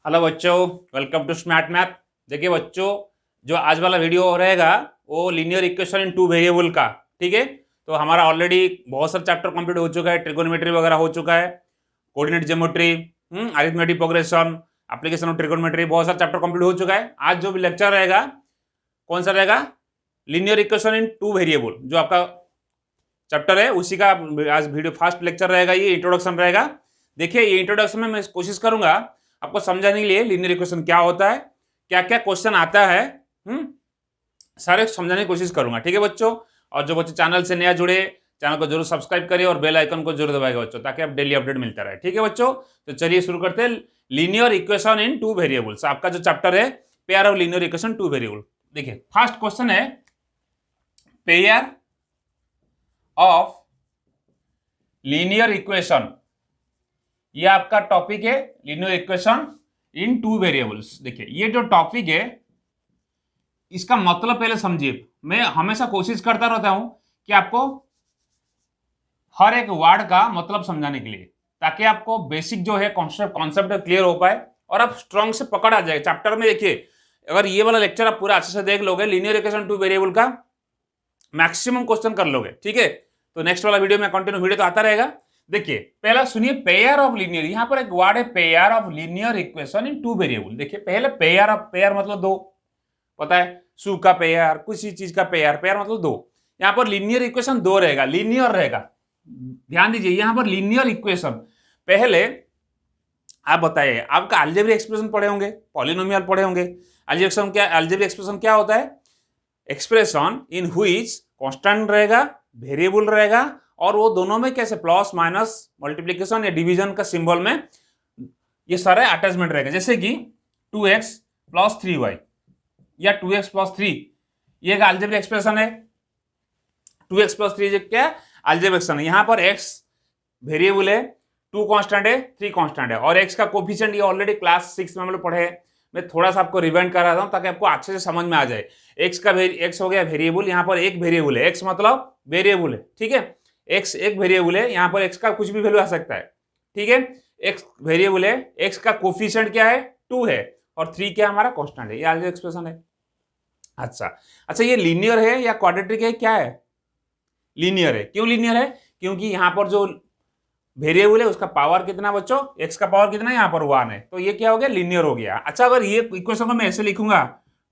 Hello बच्चों, welcome to smart math. देखिए बच्चों, जो आज वाला वीडियो रहेगा वो linear equation in two variable का। ठीक है, तो हमारा ऑलरेडी बहुत सारा चैप्टर कंप्लीट हो चुका है, ट्रिगोनोमेट्री वगैरह हो चुका है, coordinate geometry, arithmetic progression, application of trigonometry, बहुत सारा चैप्टर कंप्लीट हो चुका है। आज जो भी लेक्चर रहेगा कौन सा रहेगा? Linear equation in two variable, जो आपका चैप्टर है उसी का आज वीडियो फर्स्ट लेक्चर रहेगा। ये इंट्रोडक्शन रहेगा। देखिए, ये इंट्रोडक्शन में मैं कोशिश करूंगा आपको समझाने के लिए लीनियर इक्वेशन क्या होता है, क्या क्या क्वेश्चन आता है, सारे समझाने की कोशिश करूंगा। ठीक है बच्चों, और जो बच्चे चैनल से नया जुड़े, चैनल को जरूर सब्सक्राइब करिए और बेल आइकन को जरूर दबाएगा बच्चों, ताकि आप डेली अपडेट मिलता रहे। ठीक है बच्चों, तो चलिए शुरू करते हैं। Linear equation in two variables, आपका जो चैप्टर है pair of linear equation two variable. देखिए फर्स्ट क्वेश्चन है पेयर ऑफ लीनियर इक्वेशन। ये आपका टॉपिक है linear equation in two variables. देखिए ये जो टॉपिक है इसका मतलब पहले समझिए। मैं हमेशा कोशिश करता रहता हूं कि आपको हर एक वर्ड का मतलब समझाने के लिए, ताकि आपको बेसिक जो है कॉन्सेप्ट क्लियर हो पाए और आप स्ट्रॉन्ग से पकड़ आ जाए चैप्टर में। देखिए अगर ये वाला लेक्चर आप पूरा अच्छे से देख लोगे, लीनियर इक्वेशन टू वेरिएबल का मैक्सिमम क्वेश्चन कर लोगे। ठीक है, तो नेक्स्ट वाला वीडियो में कंटिन्यू वीडियो तो आता रहेगा। देखिए पहला सुनिए, पेयर ऑफ लीनियर, यहां पर एक वर्ड है pair of linear equation in two variable. देखिए पहले पेयर ऑफ, पेयर मतलब दो, पता है, सू का पेयर, किसी चीज का पेयर, पेयर मतलब दो। यहां पर लीनियर इक्वेशन दो रहेगा, लीनियर रहेगा। ध्यान दीजिए, यहां पर लीनियर इक्वेशन पहले आप बताइए, आपका अलजेब्रिक एक्सप्रेशन पढ़े होंगे, पॉलिनोमियल पढ़े होंगे। अलजेब्रिक एक्सप्रेशन क्या होता है? एक्सप्रेशन इन व्हिच कांस्टेंट रहेगा, वेरिएबल रहेगा, और वो दोनों में कैसे प्लस माइनस मल्टीप्लिकेशन या डिवीजन का सिंबल में ये सारे अटैचमेंट रहेगा। जैसे कि 2x प्लस 3y या 2x प्लस 3, ये एक अलजेब्रिक एक्सप्रेशन है। 2x प्लस 3 क्या अलजेब्रिक एक्सप्रेशन है। यहां पर x वेरिएबल है, 2 कांस्टेंट है, 3 कांस्टेंट है, और x का कोफिशिएंट ये ऑलरेडी क्लास 6 में हम लोग पढ़े हैं। मैं थोड़ा सा आपको रिवाइंड कर रहा हूं ताकि आपको अच्छे से समझ में आ जाए। x हो गया वेरिएबल, यहां पर एक वेरिएबल है, x मतलब वेरिएबल है। ठीक है, x एक वेरिएबल है, यहां पर x का कुछ भी वैल्यू आ सकता है। ठीक है, x वेरिएबल है, x का कोफिशिएंट क्या है? 2 है, और 3 क्या हमारा कांस्टेंट है। ये अलजेब्रिक एक्सप्रेशन है। अच्छा, ये लीनियर है या क्वाड्रेटिक है? क्या है? लीनियर है। क्यों लीनियर है? क्योंकि यहां पर जो वेरिएबल है उसका पावर कितना बच्चों? x का पावर कितना है? यहाँ पर 1 है, तो ये क्या हो गया? लीनियर हो गया। अच्छा, अगर ये इक्वेशन को मैं ऐसे लिखूंगा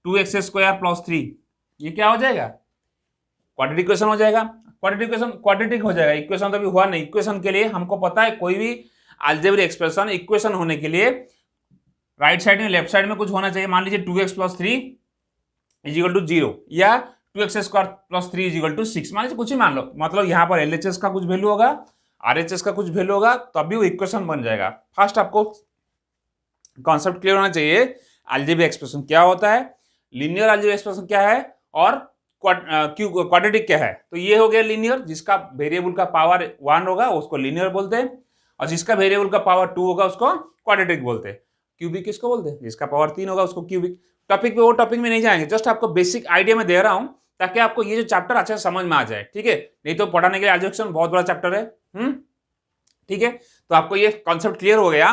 2x² प्लस 3, ये क्या हो जाएगा? क्वाड्रेटिक इक्वेशन हो जाएगा। क्वाड्रेटिक हो जाएगा। इक्वेशन तो अभी हुआ नहीं। इक्वेशन के लिए हमको पता है, कोई भी अलजेब्रिक एक्सप्रेशन इक्वेशन होने के लिए राइट साइड में लेफ्ट साइड में कुछ होना चाहिए। मान लीजिए 2x प्लस 3 इजिकल टू 0 या 2x² प्लस 3 इजिकल टू 6, मान लीजिए कुछ ही मान लो। मतलब यहाँ पर LHS का कुछ वैल्यू होगा, RHS का कुछ वैल्यू होगा, तभी वो इक्वेशन बन जाएगा। फर्स्ट आपको कॉन्सेप्ट क्लियर होना चाहिए, अलजेब्रिक एक्सप्रेशन क्या होता है, लीनियर अलजेब्रिक एक्सप्रेशन क्या है, और क्वाड्रेटिक क्या है। तो ये हो गया लीनियर, जिसका वेरिएबल का पावर 1 होगा उसको लीनियर बोलते हैं, और जिसका वेरिएबल का पावर 2 होगा उसको क्वाड्रेटिक बोलते हैं। क्यूबिक किसको बोलते हैं? जिसका पावर 3 होगा उसको क्यूबिक। टॉपिक में नहीं जाएंगे, जस्ट आपको बेसिक आइडिया में दे रहा हूं ताकि आपको ये जो चैप्टर अच्छे से समझ में आ जाए। ठीक है, नहीं तो पढ़ाने के लिए अलजेब्रिक बहुत बड़ा चैप्टर है। ठीक है, तो आपको ये कॉन्सेप्ट क्लियर हो गया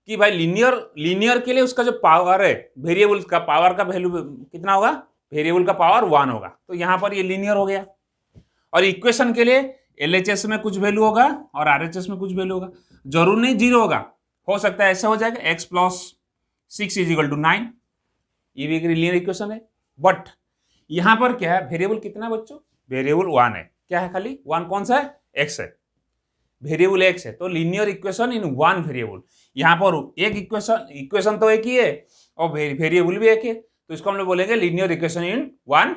कि भाई लीनियर के लिए उसका जो पावर है, वेरिएबल का पावर का वैल्यू कितना होगा? वेरिएबल का पावर 1 होगा, तो यहां पर ये लीनियर हो गया। और इक्वेशन के लिए LHS में कुछ वैल्यू होगा और RHS में कुछ वैल्यू होगा। जरूर नहीं 0 होगा, हो सकता है ऐसा हो जाएगा x प्लस 6 इजिकल टू 9, ये भी एक लीनियर इक्वेशन है। बट यहां पर क्या है? वेरिएबल कितना बच्चों? वेरिएबल 1 है। क्या है? खाली 1 कौन सा है? x है, वेरिएबल x है, तो लीनियर इक्वेशन इन 1 वेरिएबल। यहां पर एक इक्वेशन तो एक ही है और वेरिएबल भी एक है, तो इसको हम लोग बोलेंगे लीनियर इक्वेशन इन 1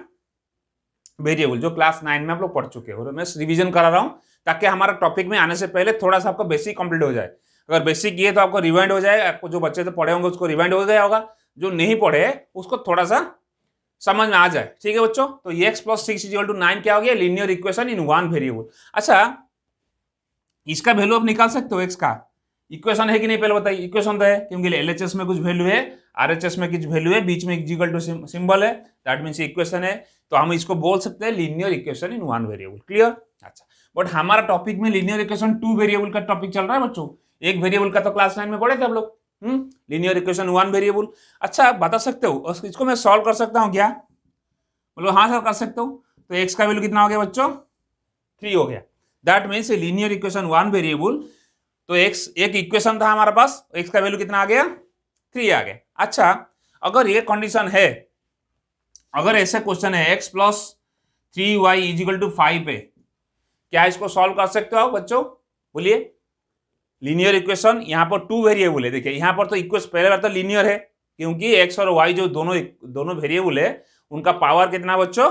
वेरिएबल, जो क्लास 9 में आप लोग पढ़ चुके हो। मैं रिवीजन करा रहा हूं ताकि हमारा टॉपिक में आने से पहले थोड़ा सा आपको बेसिक कंप्लीट हो जाए। अगर बेसिक ये तो आपको रिवाइंड हो जाए, आपको जो बच्चे तो पढ़े होंगे उसको रिवाइंड हो गया होगा, जो नहीं पढ़े उसको थोड़ा सा समझ में आ जाए। ठीक है बच्चों, तो ये x प्लस 6 इजिकल टू 9 क्या हो गया? Linear equation in 1 variable. अच्छा, इसका वैल्यू आप निकाल सकते हो, x का इक्वेशन है कि नहीं पहले बताइए। इक्वेशन तो है, क्योंकि LHS में कुछ वैल्यू है, RHS में कुछ वैल्यू है, बीच में इक्वल टू सिंबल है, दैट मींस इक्वेशन है, तो हम इसको बोल सकते हैं linear equation in 1 variable. Clear? अच्छा, बट हमारा टॉपिक में लीनियर इक्वेशन 2 वेरिएबल का टॉपिक चल रहा है बच्चों। एक वेरिएबल का तो क्लास 9 में पढ़े थे हम लोग। Linear equation one variable. अच्छा आप बता सकते हो इसको मैं सॉल्व कर सकता हूँ क्या? बोलो हाँ सर कर सकते हो। तो एक्स का वैल्यू कितना हो गया बच्चों? 3 हो गया। That means linear equation one variable. तो एक्स एक इक्वेशन था हमारे पास, एक्स का वैल्यू कितना आ गया? 3 आ गया। अच्छा अगर ये कंडीशन है, अगर ऐसा क्वेश्चन है x plus 3y is equal to 5 है, क्या इसको सॉल्व कर सकते हो आप बच्चों? बोलिए। लीनियर इक्वेशन यहाँ पर 2 वेरिएबल है। देखिए यहाँ पर तो इक्वेशन पहले बार तो लीनियर है, क्योंकि एक्स और वाई जो दोनों वेरिएबल है उनका पावर कितना बच्चों?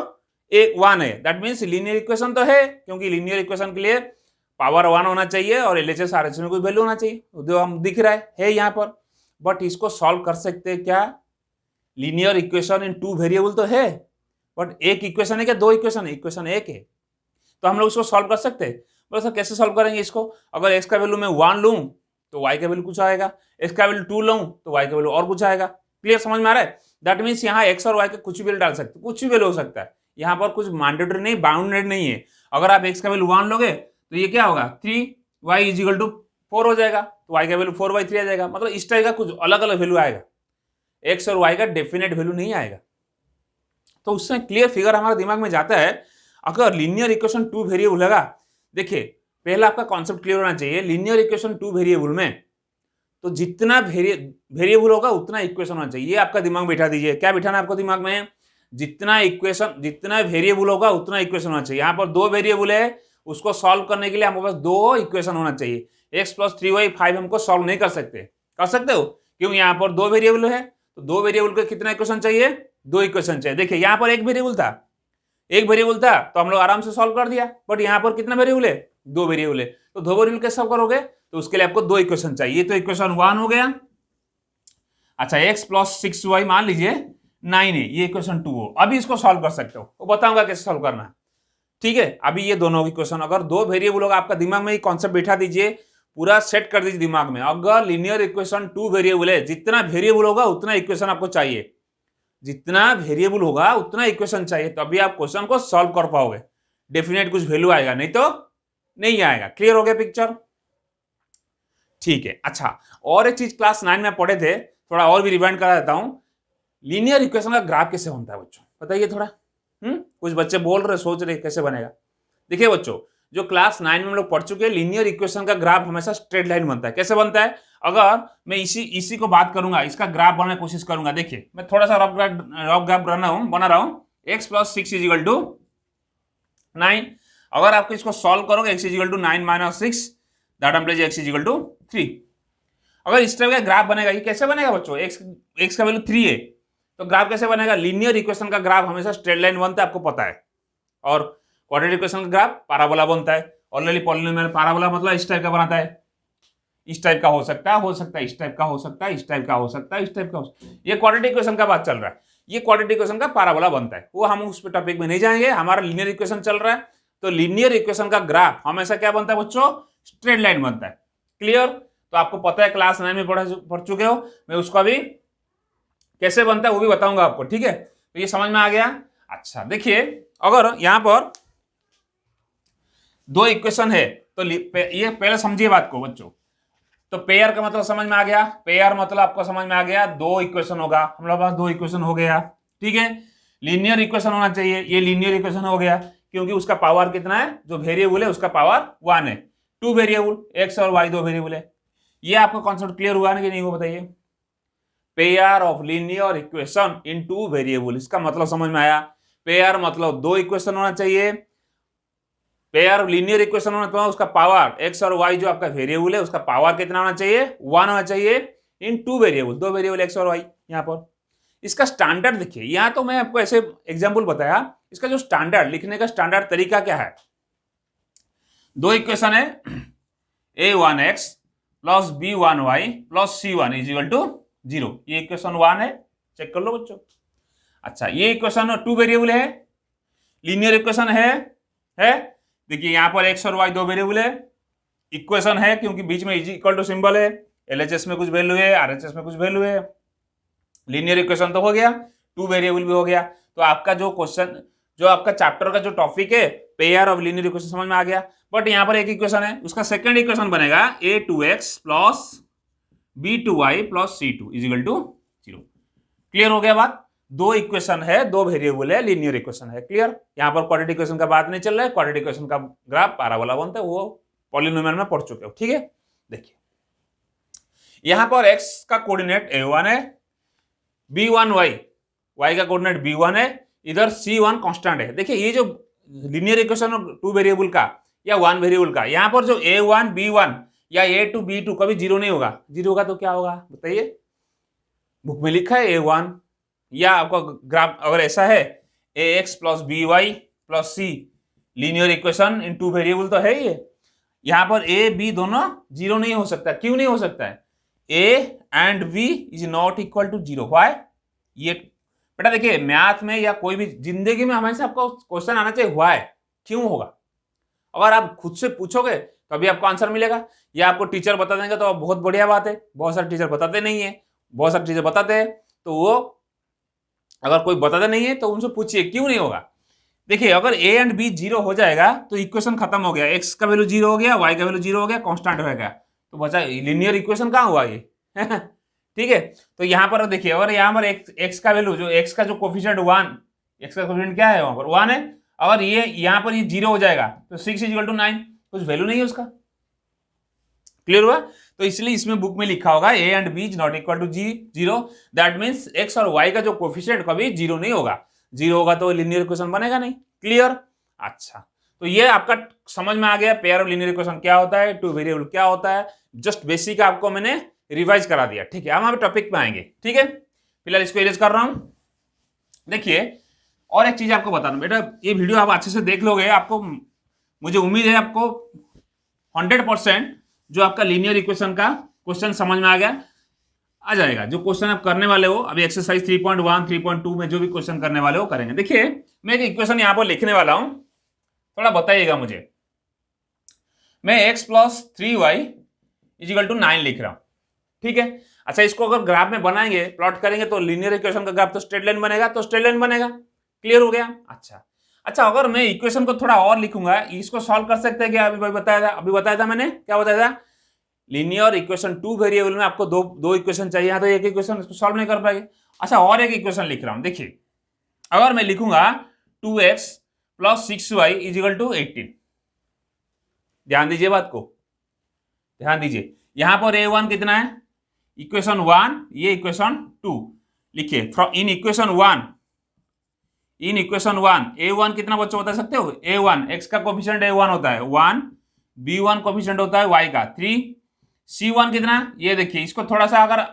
1 है। दैट मीन्स लीनियर इक्वेशन तो है, क्योंकि लीनियर इक्वेशन के लिए पावर 1 होना चाहिए और एलएचएस आरएचएस में कोई वैल्यू होना चाहिए, जो हम दिख रहा है यहाँ पर। बट इसको सॉल्व कर सकते हैं क्या? लीनियर इक्वेशन इन 2 वेरिएबल तो है, बट एक इक्वेशन है क्या? 2 इक्वेशन है? इक्वेशन 1 है। तो हम लोग इसको सॉल्व कर सकते हैं। बोले सर कैसे सॉल्व करेंगे इसको? अगर एक्स का वैल्यू मैं 1 लूं तो वाई का वैल्यू कुछ आएगा, एक्स का वैल्यू 2 लूं तो वाई का वैल्यू और कुछ आएगा। क्लियर समझ में आ रहा है? दैट मीन्स यहाँ एक्स और वाई का कुछ भी वैल्यू डाल सकते, कुछ भी वैल्यू हो सकता है। यहाँ पर कुछ मैंडेटरी नहीं, बाउंडेड नहीं है। अगर आप एक्स का वैल्यू 1 लोगे तो ये क्या होगा? 3y इजिकल टू 4 हो जाएगा, तो y का वैल्यू 4/3 आ जाएगा। मतलब इस टाइप का कुछ अलग अलग वैल्यू आएगा, एक्स और वाई का डेफिनेट वैल्यू नहीं आएगा। तो उससे क्लियर फिगर हमारे दिमाग में जाता है। अगर लीनियर इक्वेशन 2 वेरिएबल लगा, देखिए पहला आपका कॉन्सेप्ट क्लियर होना चाहिए। लीनियर इक्वेशन 2 वेरिएबल में तो जितना वेरिएबल होगा उतना इक्वेशन होना चाहिए। ये आपका दिमाग बैठा दीजिए। क्या बिठाना है आपको दिमाग में? जितना वेरिएबल होगा उतना इक्वेशन होना चाहिए। यहाँ पर 2 वेरिएबल है, उसको सॉल्व करने के लिए हमारे पास 2 इक्वेशन होना चाहिए। एक्स प्लस 3y 5 हमको सॉल्व नहीं कर सकते। कर सकते हो? क्योंकि यहाँ पर 2 वेरिएबल है, तो 2 वेरिएबल के कितना इक्वेशन चाहिए? 2 इक्वेशन चाहिए। देखिए यहाँ पर एक वेरिएबल था तो हम लोग आराम से सॉल्व कर दिया। बट यहाँ पर कितना वेरिएबल है? 2 वेरिएबल है। तो 2 वेरिएबल कैसे सॉल्व करोगे? तो उसके लिए आपको 2 इक्वेशन चाहिए। तो इक्वेशन 1 हो गया। अच्छा एक्स प्लस 6y मान लीजिए 9 है, ये इक्वेशन 2 हो। अभी इसको सॉल्व कर सकते हो, वो बताऊंगा कैसे सॉल्व करना है। ठीक है, अभी ये दोनों इक्वेशन, अगर 2 वेरिएबल होगा, आपका दिमाग में ये कॉन्सेप्ट बैठा दीजिए, पूरा सेट कर दीजिए दिमाग में। अगर लीनियर इक्वेशन 2 वेरिएबल है, जितना वेरिएबल होगा उतना इक्वेशन आपको चाहिए, जितना वेरिएबल होगा उतना इक्वेशन चाहिए, तभी आप क्वेश्चन को सॉल्व कर पाओगे। डेफिनेट कुछ वैल्यू आएगा, नहीं तो नहीं आएगा। क्लियर हो गया पिक्चर? ठीक है। अच्छा और एक चीज क्लास 9 में पढ़े थे, थोड़ा और भी रिवाइंड करा देता हूं। लीनियर इक्वेशन का ग्राफ कैसे बनता है बच्चों, बताइए थोड़ा। कुछ बच्चे बोल रहे, सोच रहे कैसे बनेगा। देखिए बच्चों, जो क्लास 9 में हम लोग पढ़ चुके हैं, लीनियर इक्वेशन का ग्राफ हमेशा स्ट्रेट लाइन बनता है। कैसे बनता है? अगर मैं इसी को बात करूंगा, इसका ग्राफ बनाने की कोशिश करूंगा। देखिए मैं थोड़ा सा रफ ग्राफ बना रहा हूं। X plus 6 equal to 9। अगर आपको इसको सॉल्व करोगे, x equal to 9 minus 6, that implies x equal to 3। अगर इस टाइप का ग्राफ बनेगा, ये कैसे बनेगा बच्चों? एक्स का वैल्यू 3 है, तो ग्राफ कैसे बनेगा? लीनियर इक्वेशन का ग्राफ हमेशा स्ट्रेट लाइन बनता है, आपको पता है। और क्वाड्रेटिक इक्वेशन का ग्राफ पैराबोला बनता है। ऑलरेडी पॉलिनोमियल पैराबोला मतलब इस टाइप का बनाता है। इस टाइप का हो सकता है, इस टाइप का हो सकता है, इस टाइप का हो सकता है, इस टाइप का हो सकता है। ये क्वाड्रेटिक इक्वेशन का बात चल रहा है। ये क्वाड्रेटिक इक्वेशन का पैराबोला बनता है, वो हम उस टॉपिक में नहीं जाएंगे। हमारा लीनियर इक्वेशन चल रहा है, तो लीनियर इक्वेशन का ग्राफ हमेशा क्या बनता है बच्चों? स्ट्रेट लाइन बनता है। क्लियर? तो आपको पता है, क्लास 9 में पढ़ चुके हो। मैं उसको अभी कैसे बनता है वो भी बताऊंगा आपको। ठीक है, तो ये समझ में आ गया। अच्छा देखिए, अगर यहां पर 2 इक्वेशन है, तो ये पहले समझिए बात को बच्चों। तो पेयर का मतलब समझ में आ गया। पेयर मतलब आपको समझ में आ गया, 2 इक्वेशन होगा। हम लोग पास 2 इक्वेशन हो गया। ठीक है, लीनियर इक्वेशन होना चाहिए। ये लीनियर इक्वेशन हो गया, क्योंकि उसका पावर कितना है? जो वेरिएबल है उसका पावर 1 है। 2 वेरिएबल, एक्स और वाई 2 वेरिएबल है। ये आपका कॉन्सेप्ट क्लियर हुआ ना कि नहीं, वो बताइए। Pair of linear equation in 2 variable, इसका मतलब समझ में आया। पेयर मतलब 2 इक्वेशन होना चाहिए। पेयर लीनियर इक्वेशन होना तो उसका पावर एक्स और वाई जो आपका वेरिएबल है उसका पावर कितना होना चाहिए? 1 होना चाहिए इन 2 वेरिएबल, 2 वेरिएबल एक्स और वाई। यहाँ पर इसका स्टैंडर्ड देखिए, यहाँ तो मैं आपको ऐसे एग्जाम्पल बताया। इसका जो स्टैंडर्ड लिखने का स्टैंडर्ड तरीका क्या है? 2 इक्वेशन है, a1x plus b1y plus c1 is equal to 0। ये इक्वेशन 1 है, चेक कर लो बच्चों। अच्छा ये इक्वेशन 2 वेरिएबल है, लीनियर इक्वेशन है। देखिए यहाँ पर एक्स और वाई 2 वेरिएबल है, इक्वेशन है क्योंकि बीच में इक्वल टू सिंबल है। एलएचएस में कुछ वैल्यू है, आरएचएस में कुछ वैल्यू है। लीनियर इक्वेशन तो हो गया, 2 वेरिएबल भी हो गया। तो आपका जो क्वेश्चन, जो आपका चैप्टर का जो टॉपिक है, पेयर ऑफ लीनियर इक्वेशन, समझ में आ गया। बट यहाँ पर एक इक्वेशन है, उसका सेकंड इक्वेशन बनेगा a2x plus b2y plus c2 is equal to 0। Clear हो गया बात? दो इक्वेशन है, दो वेरिएबल है, लीनियर इक्वेशन है। क्लियर? यहां पर क्वाड्रेटिक इक्वेशन का बात नहीं चल रहा है, क्वाड्रेटिक इक्वेशन का ग्राफ पैराबोला बनता है, वो पॉलिनोमियल में पढ़ चुके हो। ठीक है, देखिए यहां पर x का कोऑर्डिनेट a1 है, b1y, y का कोऑर्डिनेट b1 है, इधर c1 कांस्टेंट है। देखिए ये जो लीनियर इक्वेशन टू वेरिएबल का या वन वेरिएबल का, यहां पर जो a1 b1 या a2 b2 कभी जीरो नहीं होगा। जीरो होगा तो क्या होगा बताइए? बुक में लिखा है a1, या आपका ग्राफ अगर ऐसा है ax plus by plus c, linear equation in two variable तो है ये। यहां पर a b दोनों जीरो नहीं हो सकता। क्यों नहीं हो सकता है? a and b is not equal to zero. Why? ये बेटा देखिए मैथ में या कोई भी जिंदगी में हमेशा आपको क्वेश्चन आना चाहिए व्हाई, क्यों होगा। अगर आप खुद से पूछोगे तो अभी आपको आंसर मिलेगा, या आपको टीचर बता देंगे तो बहुत बढ़िया बात है। बहुत सारे टीचर बताते नहीं है, बहुत सारे टीचर बताते हैं, तो वो अगर कोई बताते नहीं है तो उनसे पूछिए क्यों नहीं होगा। देखिए अगर a एंड b जीरो हो जाएगा तो इक्वेशन खत्म हो गया, x का वैल्यू जीरो हो गया, y का वैल्यू जीरो हो गया, कांस्टेंट हो गया, तो बचा लीनियर इक्वेशन कहाँ हुआ ये? ठीक है, तो यहां पर देखिए अगर यहां पर x का वैल्यू जो x का जो कोफिशिएंट 1, x का कोफिशिएंट क्या है वहां पर 1 है, अगर ये यहां पर ये जीरो हो जाएगा तो 6 इज इक्वल टू 9, कुछ वैल्यू नहीं है उसका। क्लियर हुआ? तो इसलिए इसमें बुक में लिखा होगा a and b is not equal to zero, that means x और y का जो कोफिशिएंट कभी जीरो नहीं होगा। जीरो होगा तो लीनियर इक्वेशन बनेगा नहीं। क्लियर? अच्छा, तो ये आपका समझ में आ गया पेयर ऑफ लीनियर इक्वेशन क्या होता है, टू वेरिएबल क्या होता है। जस्ट बेसिक आपको मैंने रिवाइज करा दिया। ठीक है, हम टॉपिक पे आएंगे। ठीक है, फिलहाल इसको इरेज कर रहा हूं। देखिए और एक चीज आपको बताना बेटा, ये वीडियो आप अच्छे से देख लोगे, आपको मुझे उम्मीद है आपको 100% जो आपका लीनियर इक्वेशन का क्वेश्चन समझ में आ जाएगा। जो क्वेश्चन आप करने वाले हो अभी एक्सरसाइज 3.1 3.2 में जो भी क्वेश्चन करने वाले हो करेंगे। देखिए मैं एक इक्वेशन यहां पर लिखने वाला हूं, थोड़ा बताइएगा मुझे। मैं x plus 3y is equal to 9 लिख रहा हूं। ठीक है, अच्छा इसको अगर ग्राफ में बनाएंगे, प्लॉट करेंगे तो लीनियर इक्वेशन का ग्राफ तो स्ट्रेट लाइन बनेगा, तो स्ट्रेट लाइन बनेगा। क्लियर हो गया? अच्छा अगर मैं इक्वेशन को थोड़ा और लिखूंगा, इसको सॉल्व कर सकते हैं क्या? अभी बताया था मैंने, क्या बताया था? लीनियर इक्वेशन टू वेरिएबल में आपको दो इक्वेशन चाहिए, यहाँ तो एक इक्वेशन, इसको सॉल्व नहीं कर पाएंगे। अच्छा और एक इक्वेशन लिख रहा हूं। देखिए अगर मैं लिखूंगा 2x plus 6y is equal to 18, ध्यान दीजिए बात को, ध्यान दीजिए। यहां पर a1 कितना है? इक्वेशन 1, ये इक्वेशन 2 लिखिए। इन इक्वेशन 1 a1 कितना बच्चों बता सकते हो? a1 x का कोफिशिएंट a1 होता है 1, b1 कोफिशिएंट होता है y का 3, c1 कितना? ये देखिए इसको थोड़ा सा अगर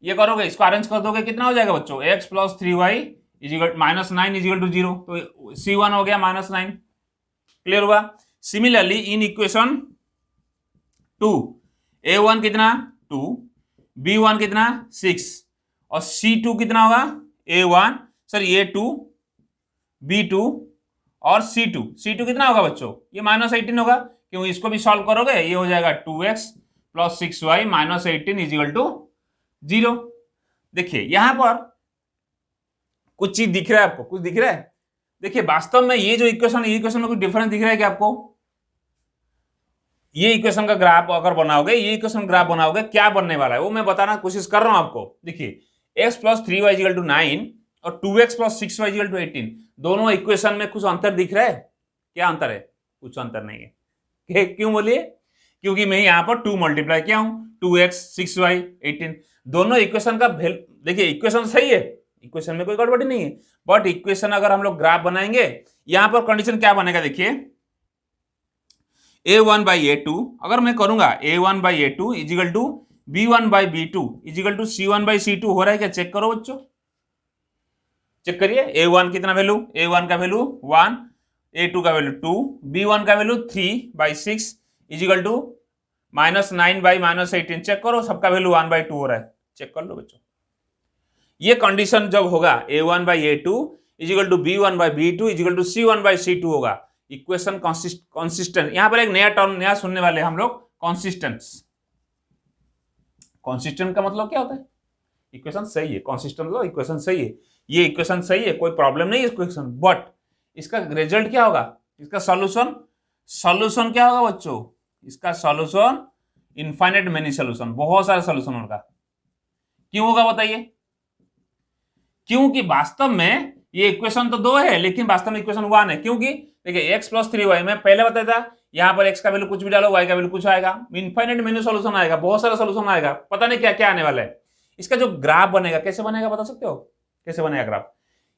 ये करोगे, इसको अरेंज कर दोगे, कितना हो जाएगा बच्चों? x plus 3y is equal -9 is equal to 0, तो c1 हो गया -9। क्लियर हुआ? सिमिलरली इन इक्वेशन 2 a1 कितना? 2, b1 कितना? 6 और c2 कितना होगा? a1 सर a2 b2 और c2 कितना होगा बच्चों? ये -18 होगा, क्यों? इसको भी सॉल्व करोगे, ये हो जाएगा 2x plus 6y -18 is equal to 0। देखिए यहां पर कुछ चीज दिख रहा है आपको? कुछ दिख रहा है? देखिए वास्तव में ये जो इक्वेशन में कुछ डिफरेंस दिख रहा है क्या आपको? ये इक्वेशन का ग्राफ अगर बनाओगे, ये इक्वेशन ग्राफ बनाओगे, क्या बनने वाला है वो मैं बताना कोशिश कर रहा हूं आपको। देखिए x plus 3y equal to 9 और 2x plus 6y equal to 18, दोनों इक्वेशन में कुछ अंतर दिख रहा है? क्या अंतर है? कुछ अंतर नहीं है। क्यों बोलिए? क्योंकि मैं यहां पर 2 मल्टीप्लाई किया हूं, 2x 6y 18, दोनों इक्वेशन का देखिए इक्वेशन सही है, इक्वेशन में कोई गड़बड़ी नहीं है, बट इक्वेशन अगर हम लोग ग्राफ बनाएंगे, यहां पर कंडीशन क्या बनेगा? देखिए a1 by a2 अगर मैं करूंगा a1 by a2 is equal to b1 by b2 is equal to c1 by c2, हो रहा है क्या? चेक करो बच्चों, चेक करिए। a1 कितना वैल्यू? a1 का वैल्यू 1, a2 का वैल्यू 2, b1 का value 3/6 is equal to -9/-18, check करो, सबका वैल्यू 1/2 हो रहा है, चेक कर लो बच्चों। ये कंडीशन जब होगा a1 by a2 is equal to b1 by b2 is equal to c1 by c2 होगा, इक्वेशन कंसिस्टेंट। यहां पर एक नया टर्म नया सुनने वाले हम लोग, कंसिस्टेंस। कंसिस्टेंट का मतलब क्या होता है? इक्वेशन सही है, कंसिस्टेंट मतलब इक्वेशन सही है, ये इक्वेशन सही है, कोई प्रॉब्लम नहीं है इक्वेशन, बट इसका रिजल्ट क्या होगा? इसका सॉल्यूशन क्या होगा बच्चों? इसका सॉल्यूशन इनफाइनाइट मेनी सोल्यूशन, बहुत सारे सोल्यूशन होगा। क्यों होगा बताइए? क्योंकि वास्तव में ये इक्वेशन तो 2 है लेकिन वास्तव में इक्वेशन 1 है। क्योंकि देखिए x + 3y में पहले बताया था, यहाँ पर x का वैल्यू कुछ भी डालो, y का वैल्यू कुछ आएगा, इनफाइनाइट मेनी सोल्यूशन आएगा, बहुत सारा सोल्यूशन आएगा, पता नहीं क्या क्या आने वाला है। इसका जो ग्राफ बनेगा कैसे बनेगा बता सकते हो? कैसे बनेगा ग्राफ?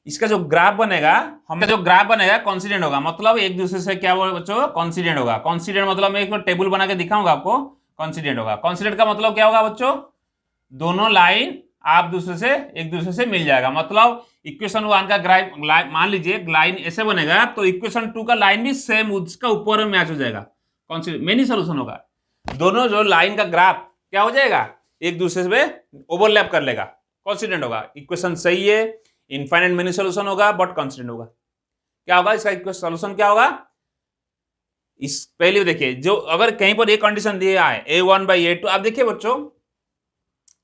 इसका जो ग्राफ बनेगा, हमें जो ग्राफ बनेगा कॉन्सिडेंट होगा, मतलब एक दूसरे से क्या बच्चों? कॉन्सिडेंट होगा। कॉन्सिडेंट मतलब मैं एक टेबल बना के दिखाऊंगा आपको। कॉन्सिडेंट होगा, कॉन्सिडेंट का मतलब क्या होगा बच्चों? दोनों लाइन आप एक दूसरे से मिल जाएगा। मतलब इक्वेशन 1 का ग्राफ मान लीजिए लाइन ऐसे बनेगा, तो इक्वेशन 2 का लाइन भी सेम उसका ऊपर में मैच हो जाएगा। कॉन्सिडेंट मेनी सोल्यूशन होगा, दोनों जो लाइन का ग्राफ क्या हो जाएगा? एक दूसरे से ओवरलैप कर लेगा, कॉन्सिडेंट होगा। इक्वेशन सही है, इनफाइनाइट मेनी सोल्यूशन होगा बट कॉन्स्टेंट होगा। क्या होगा इसका इक्वेशन सोल्यूशन? क्या होगा इस पहले देखिए, जो अगर कहीं पर एक कंडीशन दिया है a1/a2, आप देखिए बच्चों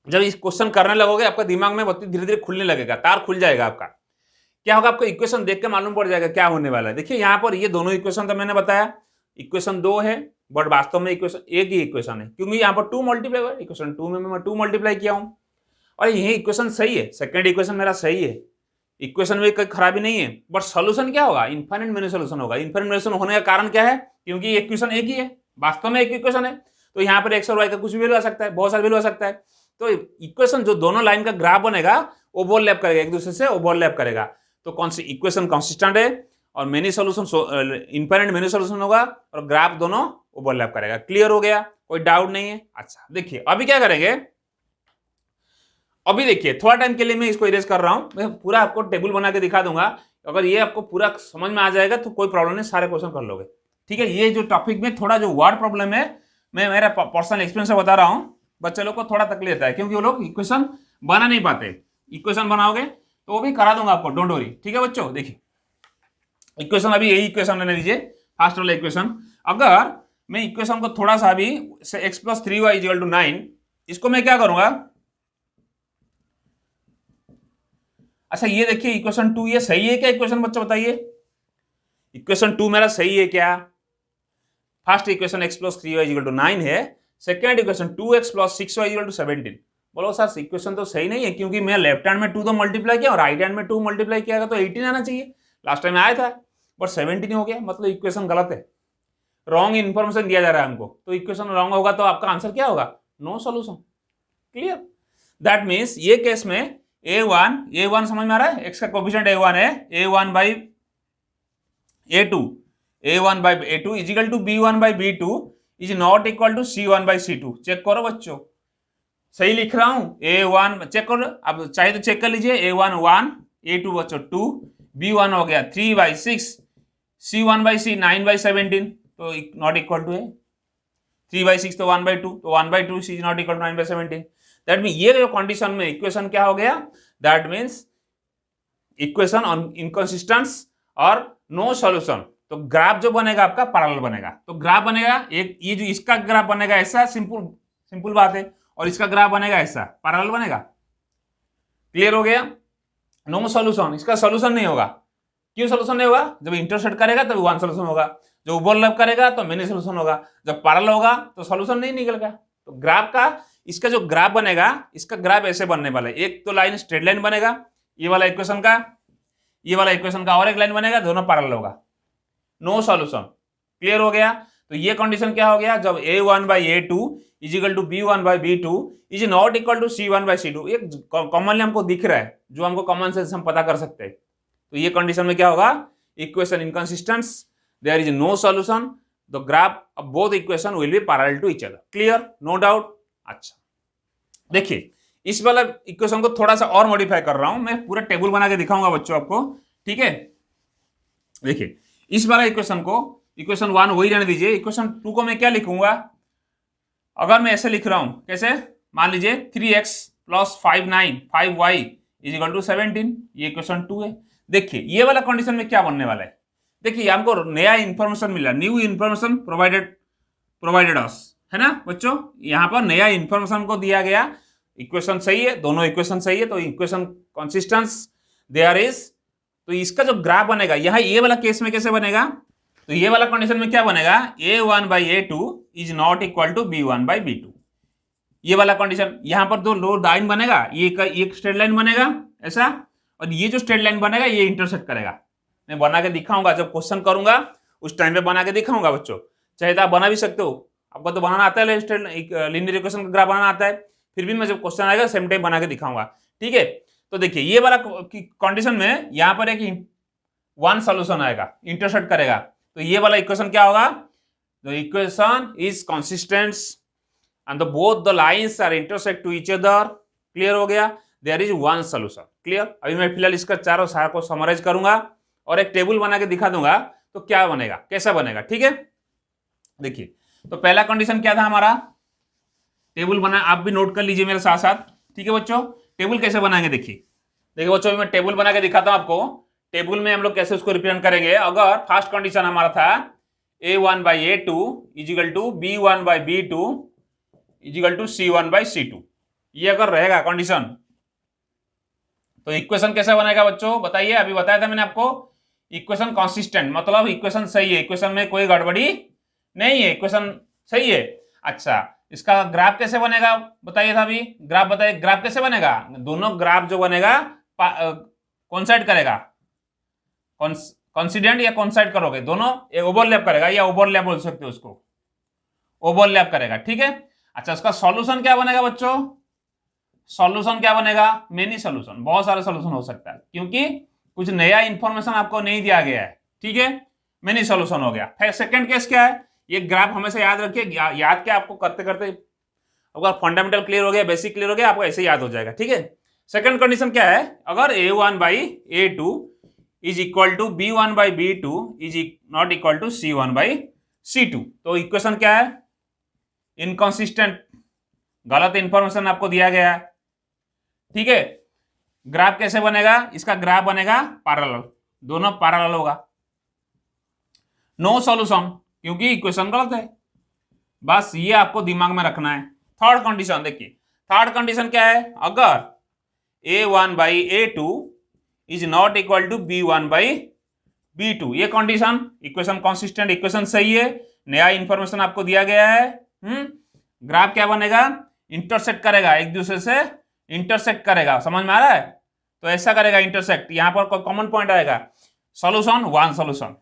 जब इस क्वेश्चन करने लगोगे आपका दिमाग में बत्ती धीरे धीरे खुलने लगेगा, तार खुल जाएगा आपका। क्या होगा? आपको इक्वेशन देख के मालूम पड़ जाएगा क्या होने वाला है। देखिए यहाँ पर ये दोनों इक्वेशन तो मैंने बताया, इक्वेशन 2 है बट वास्तव में इक्वेशन एक ही इक्वेशन है, क्योंकि यहाँ पर 2 मल्टीप्लाई हुआ, इक्वेशन 2 में मैं 2 मल्टीप्लाई किया हूं और यही इक्वेशन सही है। सेकंड इक्वेशन मेरा सही है, इक्वेशन में कोई खराबी नहीं है, बट सोल्यूशन क्या होगा? इनफाइनाइट मेनी सोल्यूशन होगा। इनफाइनाइट मेनी सोल्यूशन होने का कारण क्या है? क्योंकि इक्वेशन एक ही है, वास्तव में एक इक्वेशन है, तो यहाँ पर x और y का कुछ भी वैल्यू आ सकता है, बहुत सारा वैल्यू आ सकता है। तो इक्वेशन जो दोनों लाइन का ग्राफ बनेगा ओवरलैप करेगा, एक दूसरे से ओवरलैप करेगा, तो इक्वेशन कंसिस्टेंट है और many solution infinite many solution होगा और ग्राफ दोनों ओवरलैप करेगा। क्लियर हो गया? कोई डाउट नहीं है? अच्छा देखिए अभी क्या करेंगे, अभी देखिए थोड़ा टाइम के लिए मैं इसको इरेज कर रहा हूं, मैं पूरा आपको टेबल बना के दिखा दूंगा। अगर ये आपको पूरा समझ में आ जाएगा तो कोई प्रॉब्लम नहीं, सारे क्वेश्चन कर लोगे। ठीक है, ये जो टॉपिक में थोड़ा जो वर्ड प्रॉब्लम है, मैं मेरा पर्सनल एक्सपीरियंस से बता रहा हूं, बच्चे लोग को थोड़ा तकलीफ रहता है क्योंकि वो लोग इक्वेशन बना नहीं पाते। इक्वेशन बनाओगे तो वो भी करा दूंगा आपको, डोंट वरी। ठीक है बच्चों, देखिए इक्वेशन अभी यही इक्वेशन लेने दीजिए, फर्स्ट वाला इक्वेशन। अगर मैं इक्वेशन को थोड़ा सा अभी x + 3y = 9, इसको मैं क्या करूंगा? अच्छा ये देखिए इक्वेशन 2 ये सही है क्या इक्वेशन बच्चों बताइए? इक्वेशन 2 मेरा सही है क्या? फर्स्ट इक्वेशन x + 3y = 9 है, सेकेंड इक्वेशन 2x + 6y = 17। बोलो सर इक्वेशन तो सही नहीं है, क्योंकि मैं लेफ्ट हैंड में 2 तो मल्टीप्लाई किया और राइट हैंड में 2 मल्टीप्लाई किया तो 18 आना चाहिए, लास्ट टाइम आया था, बट 17 हो गया, मतलब इक्वेशन गलत है, रॉन्ग इन्फॉर्मेशन दिया जा रहा है हमको। तो इक्वेशन रॉन्ग होगा तो आपका आंसर क्या होगा? No solution. Clear? That means ये केस में a1 समझ में आ रहा है, x का कोएफिशिएंट a1 है, a1/a2 a1/a2 = b1/b2 is not equal to c1/c2। Check करो बच्चों, सही लिख रहा हूं? a1 चेक करो, अब चाहे तो चेक कर लीजिए, a1 1, a2 बच्चों 2, b1 हो गया 3/6, c1/c 9/17, तो नॉट इक्वल टू है 3/6 तो 1/2, तो 1/2 c not equal to 9/17। That mean ये जो कंडीशन में इक्वेशन क्या हो गया? That means equation on inconsistent और नो सॉल्यूशन। तो ग्राफ जो बनेगा आपका पैरेलल बनेगा, तो ग्राफ बनेगा एक, ये जो इसका ग्राफ बनेगा ऐसा, सिंपल बात है, और इसका ग्राफ बनेगा ऐसा, पैरेलल बनेगा। क्लियर हो गया? नो सॉल्यूशन, इसका सॉल्यूशन नहीं होगा। क्यों सॉल्यूशन नहीं होगा? जब इंटरसेक्ट करेगा तब वन सॉल्यूशन होगा, जो ओवरलैप करेगा तो मेनी सॉल्यूशन होगा, जब पैरेलल होगा तो सॉल्यूशन नहीं निकलेगा। तो ग्राफ का, इसका जो ग्राफ बनेगा, इसका ग्राफ ऐसे बनने वाला है, एक तो लाइन स्ट्रेट लाइन बनेगा, ये वाला इक्वेशन का, ये वाला इक्वेशन का और एक लाइन बनेगा, दोनों पैरेलल होगा, नो सॉल्यूशन। क्लियर हो गया? तो ये कंडीशन क्या हो गया? जब a1/a2 = b1/b2 is not equal to c1/c2, ये कॉमनली हमको दिख रहा है, जो हमको कॉमन सेंस हम पता कर सकते हैं। तो ये कंडीशन में क्या होगा? Equation inconsistent, there is no solution, the graph of both equation will be parallel to each other. Clear? No doubt? अच्छा देखिए इस वाला इक्वेशन को थोड़ा सा और मॉडिफाई कर रहा हूं, मैं पूरा टेबल बना के दिखाऊंगा बच्चों आपको। ठीक है, देखिए इस वाला इक्वेशन को, इक्वेशन 1 वही रहने दीजिए, इक्वेशन 2 को मैं क्या लिखूंगा? अगर मैं ऐसे लिख रहा हूं, कैसे? मान लीजिए 3x + 5y = 17, ये इक्वेशन 2 है। देखिए ये वाला कंडीशन में क्या बनने वाला है? देखिए हमको नया इंफॉर्मेशन मिला, न्यू इंफॉर्मेशन प्रोवाइडेड अस, है ना बच्चों? यहां पर नया इंफॉर्मेशन को दिया गया, इक्वेशन सही है, दोनों इक्वेशन सही है, तो इक्वेशन कंसिस्टेंस देयर इज। तो इसका जो ग्राफ बनेगा यहाँ, ये वाला केस में कैसे बनेगा? तो ये वाला कंडीशन में क्या बनेगा, a1/a2 is not equal to b1/b2। ये वाला कंडीशन, यहां पर दो लो लाइन बनेगा, ये एक स्ट्रेट लाइन बनेगा ऐसा, और ये जो स्ट्रेट लाइन बनेगा ये इंटरसेक्ट करेगा। मैं बना के दिखाऊंगा, जब क्वेश्चन करूंगा उस टाइम पे बना के दिखाऊंगा बच्चों। चाहे तो आप बना भी सकते हो, आपको तो बनाना आता है, लीनियर इक्वेशन का ग्राफ बनाना आता है, फिर भी मैं जब क्वेश्चन आएगा सेम टाइम बना के दिखाऊंगा, ठीक है। तो देखिए ये वाला कंडीशन में यहां पर एक वन सॉल्यूशन आएगा, इंटरसेक्ट करेगा, तो ये वाला इक्वेशन क्या होगा, the equation is consistent and both the lines are intersect to each other. Clear हो गया, there is one solution. Clear. अभी मैं फिलहाल इसका चारों सार को समराइज करूंगा और एक टेबल बना के दिखा दूंगा तो क्या बनेगा, कैसा बनेगा, ठीक है। देखिए तो पहला कंडीशन क्या था हमारा, टेबल बना, आप भी नोट कर लीजिए मेरे साथ साथ, ठीक है बच्चों। टेबल कैसे बनाएंगे, देखिए बच्चों मैं टेबल बना के दिखाता हूं आपको। टेबल में हम लोग कैसे उसको रिप्रेजेंट करेंगे। अगर फर्स्ट कंडीशन हमारा था a1/a2 is equal to b1/b2 is equal to c1/c2, ये अगर रहेगा कंडीशन तो इक्वेशन कैसे बनेगा बच्चों, बताइए। अभी बताया था मैंने आपको, इक्वेशन कंसिस्टेंट, मतलब इक्वेशन सही है, इक्वेशन में कोई गड़बड़ी नहीं है, इक्वेशन सही है। अच्छा, इसका ग्राफ कैसे बनेगा बताइए था अभी, ग्राफ बताइए, ग्राफ कैसे बनेगा। दोनों ग्राफ जो बनेगा कॉन्साइड करेगा, कॉन्सिडेंट या कॉन्साइड करोगे, दोनों ओवरलैप करेगा, या ओवरलैप बोल सकते हो उसको, ओवरलैप करेगा, ठीक है। अच्छा, इसका सॉल्यूशन क्या बनेगा बच्चों, सॉल्यूशन क्या बनेगा, मेनी सॉल्यूशन, बहुत सारे सॉल्यूशन हो सकता है, क्योंकि कुछ नया इंफॉर्मेशन आपको नहीं दिया गया है, ठीक है। मेनी सॉल्यूशन हो गया। फिर सेकंड केस क्या है, ये ग्राफ हमेशा याद रखिए, याद क्या आपको करते करते अगर फंडामेंटल क्लियर हो गया, बेसिक क्लियर हो गया, आपको ऐसे याद हो जाएगा, ठीक है। सेकंड कंडीशन क्या है, अगर a1/a2 is equal to b1/b2 is not equal to c1/c2, तो इक्वेशन क्या है, इनकंसिस्टेंट, गलत इंफॉर्मेशन आपको दिया गया है, ठीक है। ग्राफ कैसे बनेगा, इसका ग्राफ बनेगा पैरेलल, दोनों पैरेलल होगा। नो सॉल्यूशन, क्योंकि इक्वेशन गलत है, बस ये आपको दिमाग में रखना है। थर्ड कंडीशन देखिए, थर्ड कंडीशन क्या है, अगर a1/a2 is not equal to b1/b2, ये कंडीशन, इक्वेशन कंसिस्टेंट, इक्वेशन सही है, नया इंफॉर्मेशन आपको दिया गया है। ग्राफ क्या बनेगा, इंटरसेक्ट करेगा, एक दूसरे से इंटरसेक्ट करेगा, समझ में आ रहा है। तो ऐसा करेगा इंटरसेक्ट, यहां पर कोई कॉमन पॉइंट आएगा, सॉल्यूशन वन सॉल्यूशन।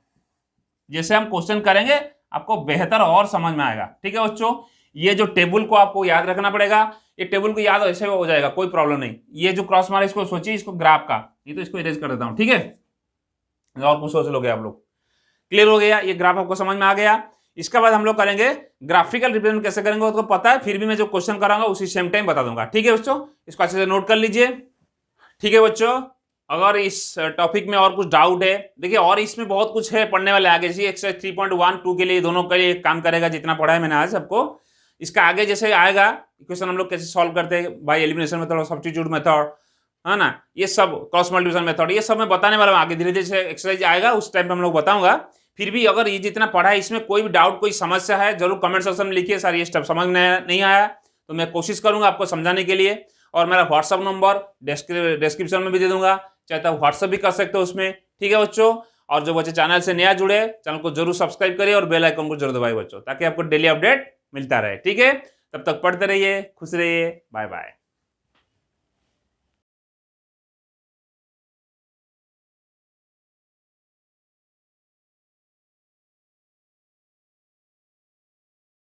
जैसे हम क्वेश्चन करेंगे आपको बेहतर और समझ में आएगा, ठीक है बच्चों। ये जो टेबल को आपको याद रखना पड़ेगा, ये टेबल को याद ऐसे हो जाएगा, कोई प्रॉब्लम नहीं। ये जो क्रॉस मार्क इसको सोचिए, इसको ग्राफ का, ये तो इसको इरेज कर देता हूं, ठीक है, और कुछ सोच लोगे आप लोग। क्लियर हो गया, ये ग्राफ आपको समझ में आ गया। इसके बाद हम लोग करेंगे ग्राफिकल रिप्रेजेंट कैसे करेंगे, उसको पता है, फिर भी मैं जो क्वेश्चन कराऊंगा उसी सेम टाइम बता दूंगा, ठीक है बच्चों। इसको अच्छे से नोट कर लीजिए, ठीक है बच्चों। अगर इस टॉपिक में और कुछ डाउट है, देखिए और इसमें बहुत कुछ है पढ़ने वाले आगे, जी एक्सरसाइज 3.1 2 के लिए, दोनों के लिए काम करेगा, जितना पढ़ा है मैंने आज सबको। इसका आगे जैसे आएगा इक्वेशन हम लोग कैसे सॉल्व करते हैं, बाय एलिमिनेशन मेथड और सब्स्टिट्यूट मेथड, है ना, ये सब क्रॉस मल्टीप्लिकेशन मेथड, ये सब मैं बताने वाला हूँ आगे, धीरे धीरे एक्सरसाइज आएगा उस टाइम पे हम लोग बताऊंगा। फिर भी अगर ये जितना पढ़ा है इसमें कोई भी डाउट, कोई समस्या है, जरूर कमेंट सेक्शन में लिखिए, सर ये स्टेप समझ में नहीं आया, तो मैं कोशिश करूंगा आपको समझाने के लिए। और मेरा व्हाट्सअप नंबर डिस्क्रिप्शन में भी दे दूंगा, चाहे तो व्हाट्सअप भी कर सकते हो उसमें, ठीक है बच्चों। और जो बच्चे चैनल से नया जुड़े, चैनल को जरूर सब्सक्राइब करिए और बेल आइकन को जरूर दबाइए बच्चों, ताकि आपको डेली अपडेट मिलता रहे, ठीक है। तब तक पढ़ते रहिए, खुश रहिए, बाय बाय।